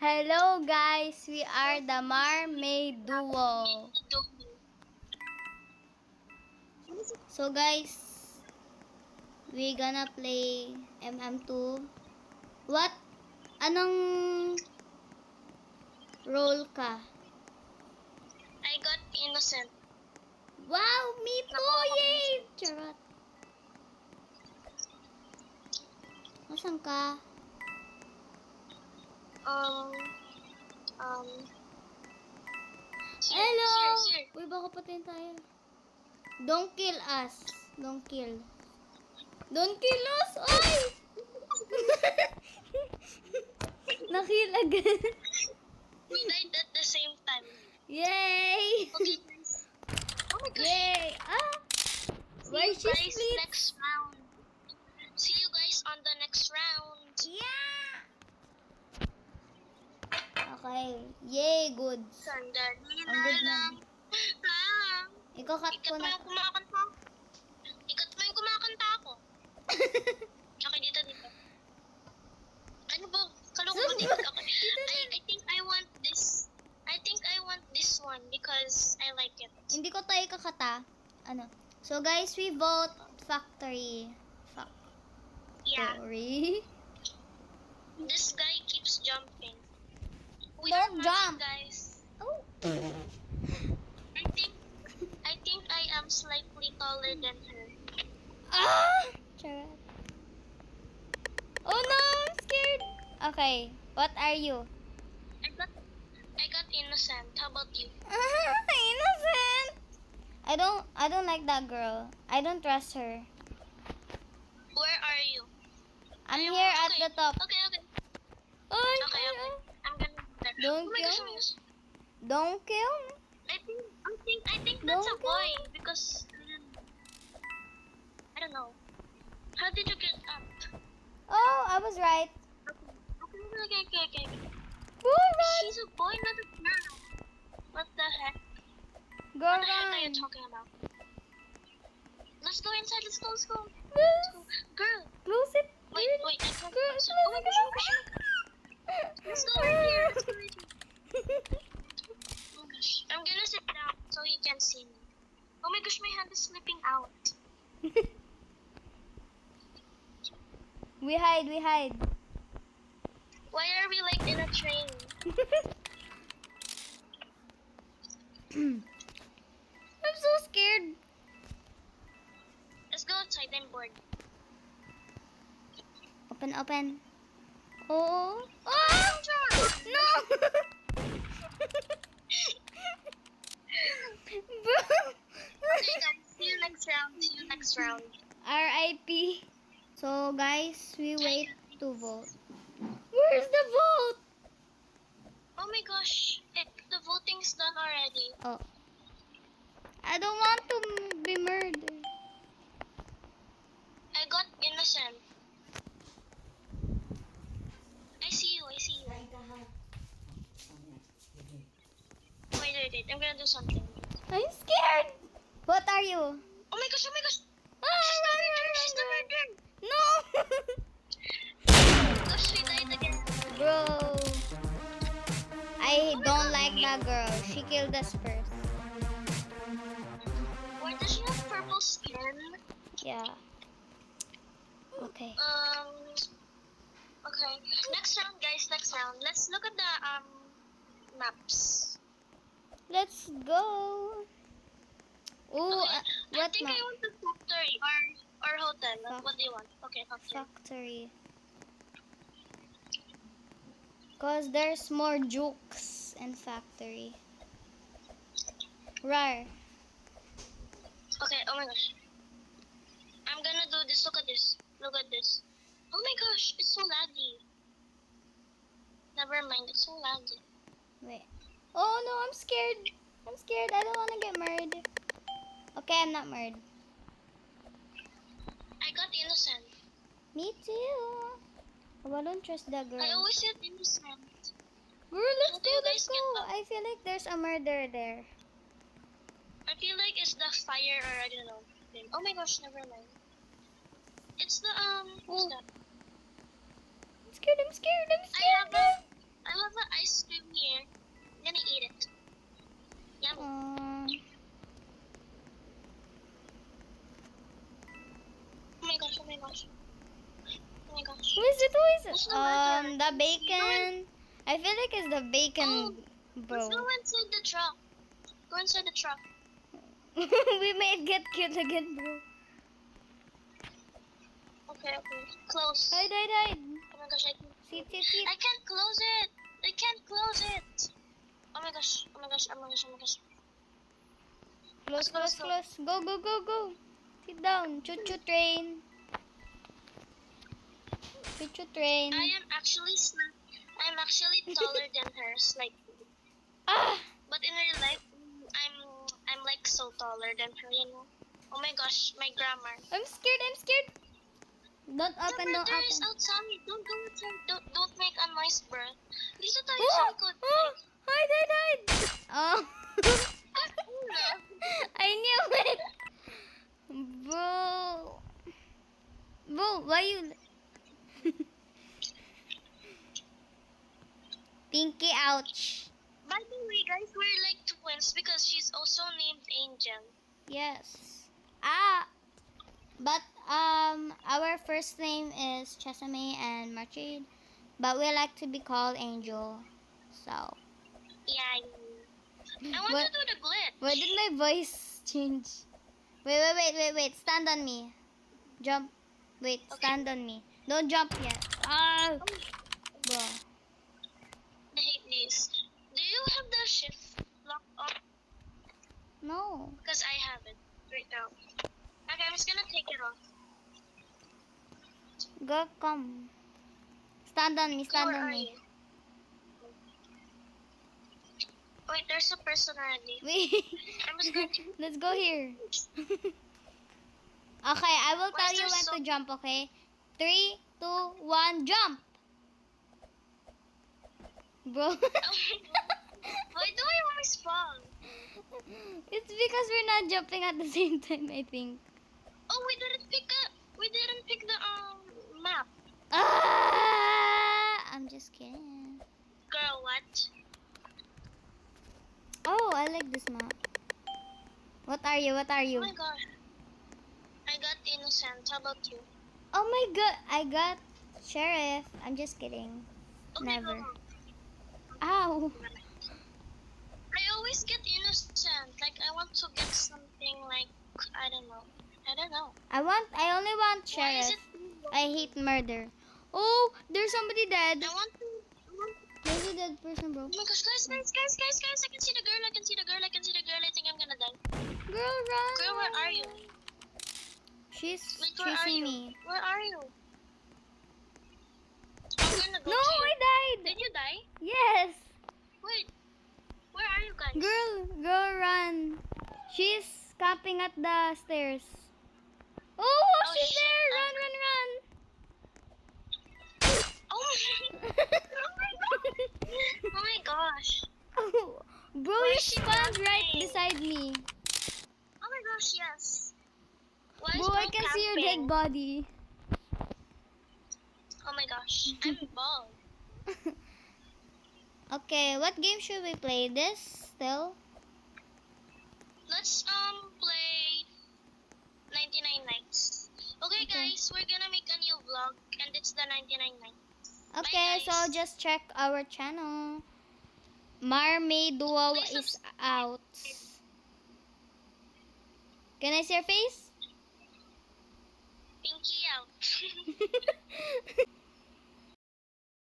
Hello guys, we are the Mermaid Duo. So guys, we gonna play MM2. What? Anong role ka? I got innocent. Wow, me too! Yay! Charot. Nasaan ka? Hello! Here. Uy, baka patayin tayo. Don't kill us. Don't kill. Don't kill us! Oy! Nakill agad. We died at the same time. Yay! Okay, guys. Oh my gosh. Yay! Ah! Why See she you guys split? next round. See you guys on the next round. Yeah! Okay. Yay, good. Sandali Ang good na. lang. Ah, Ikaw cut ikat ko mo na. yung kumakanta. Ikat mo yung kumakanta ako. Okay, dito. Ano ba? Kaloko mo dito. Okay. I think I want this. I think I want this one because I like it. Hindi ko tayo kakata. Ano? So guys, we vote Factory. Yeah. Factory. This guy keeps jumping. We Don't are matching, jump. guys. Oh. I think I am slightly taller than her. Ah! Charot. Oh no, I'm scared. Okay, what are you? I got innocent. How about you? Innocent. I don't like that girl. I don't trust her. Where are you? I'm here at Okay. the top. Okay. Oy, Okay. I'm gonna do that. Don't oh my kill gosh, me. Don't kill me. I think that's Don't a boy because I don't know. How did you get up? Oh, I was right. Okay. Boy, run. She's a boy, not a girl. What the heck? Go What the heck are you run. talking about? Let's go inside. Let's go. Yes. Girl. Close it. Wait. I can't. Girl, Oh my gosh. Let's go right here. Oh my gosh. I'm gonna sit down so he can see me. Oh my gosh, my hand is slipping out. We hide. Why are we like in a train? I'm so scared. Let's go outside. I'm bored. Open. Oh. Oh! No! Bro! Okay, guys. See you next round. R.I.P. So, guys, we wait to vote. Where's the vote? Oh my gosh. The voting's done already. Oh. I don't want to be murdered. I got innocent. I see you. Wait. I'm gonna do something. I'm scared. What are you? Oh my gosh. She's the Run. murderer. No! Gosh, we died again. Bro. I don't like that girl. She killed us first. Why does she have purple skin? Yeah. Okay. Okay. Next round, guys. Let's look at the maps. Let's go. Ooh, Okay. I what think map? I want the factory or hotel. What do you want? Okay, factory. Factory. Cause there's more jukes in factory. Rar. Okay, oh my gosh. I'm gonna do this. Look at this. Oh my gosh, it's so laggy. Never mind, it's so laggy. Wait. Oh no, I'm scared. I don't wanna get murdered. Okay, I'm not murdered. I got innocent. Me too. Oh, I don't trust that girl. I always said innocent. Girl, let's How do you guys go. get up? I feel like there's a murder there. I feel like it's the fire or I don't know. Oh my gosh, never mind. It's the what's Oh. that? I'm scared. I have a The bacon. I feel like it's the bacon, bro. Let's go inside the truck. Go inside the truck. We may get killed again, bro. Okay. Close. Hide. Oh my gosh, Sit. I can't close it. I can't close it. Oh my gosh. Close. Let's go. Go. Sit down. Choo-choo train. Choo-choo train. I'm actually taller than her, slightly. Ah! But in real life, I'm like so taller than her, you know. Oh my gosh, my grammar. I'm scared. Don't open. There is outside. Don't go outside. Don't make a noise, bro. Dito tayo Oh! sa likod. Hide. Oh. I knew it. Bro, why you... Pinky, ouch. By the way, guys, we're like twins because she's also named Angel. Yes. But our first name is Chesame and Marchid, but we like to be called Angel. So, Yeah. I want What? to do the glitch. why did my voice change? Wait. Stand on me. Jump. Wait, Okay. stand on me. Don't jump yet. Ah, bro. I hate this. Do you have the shift lock on? No. Because I have it right now. Okay, I'm just gonna take it off. Go, come. Stand on me. Stand Where on are me. you? Wait, there's a person already. Wait. I'm just going to... Let's go here. Okay, I will Why tell is you there when so- to jump, okay? 3, 2, 1, jump! Bro. Why do I always fall? It's because we're not jumping at the same time, I think. Oh, we didn't pick the map. I'm just kidding. Girl, what? Oh, I like this map. What are you? Oh my gosh. I got innocent. How about you? Oh my god, I got sheriff. I'm just kidding. Okay, Never. go. Ow. I always get innocent. Like I want to get something like I don't know. I only want Why is sheriff. it? I hate murder. Oh, there's somebody dead. I want to. There's a dead person, bro. Oh my gosh, guys! I can see the girl. I think I'm gonna die. Girl, run. Girl, where are you? She's Like, where are chasing you? me. Where are you? I'm gonna go No, to you. I died. Did you die? Yes. Wait. Where are you guys? Girl, run. She's camping at the stairs. Oh, she's shit. there. Run. Oh my gosh. Oh, bro, Why you is she spawned right running? beside me. Oh my gosh, yes. Why is Bro, I Bo can see your camping? dead body. Oh my gosh, I'm bald. Okay, what game should we play? This still? Let's play 99 nights. Okay, guys, we're gonna make a new vlog and it's the 99 nights. Okay, guys. so just check our channel. Mermaid Duo Please is out. Can I see your face?